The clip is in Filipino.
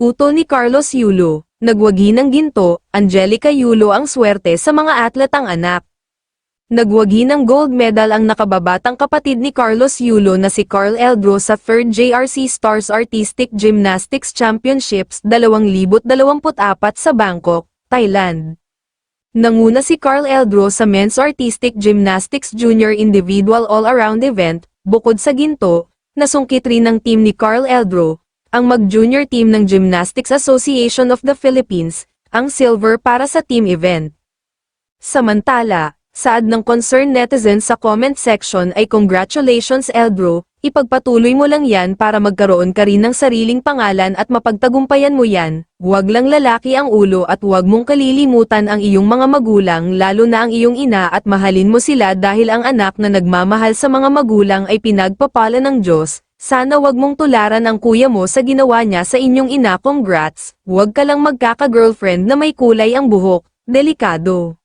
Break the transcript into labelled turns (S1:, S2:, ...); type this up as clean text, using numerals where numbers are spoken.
S1: Utol ni Carlos Yulo, nagwagi ng ginto, Angelica Yulo ang swerte sa mga atletang anak. Nagwagi ng gold medal ang nakababatang kapatid ni Carlos Yulo na si Carl Eldro sa 3rd JRC Stars Artistic Gymnastics Championships 2024 sa Bangkok, Thailand. Nanguna si Carl Eldro sa Men's Artistic Gymnastics Junior Individual All-Around event, bukod sa ginto, nasungkit rin ng team ni Carl Eldro, ang mag-junior team ng Gymnastics Association of the Philippines, ang silver para sa team event. Samantala, saad ng concerned netizens sa comment section ay congratulations Eldro, ipagpatuloy mo lang yan para magkaroon ka rin ng sariling pangalan at mapagtagumpayan mo yan, huwag lang lalaki ang ulo at huwag mong kalilimutan ang iyong mga magulang lalo na ang iyong ina at mahalin mo sila dahil ang anak na nagmamahal sa mga magulang ay pinagpapala ng Diyos. Sana wag mong tularan ang kuya mo sa ginawa niya sa inyong ina. Congrats, huwag ka lang magkaka-girlfriend na may kulay ang buhok, delikado.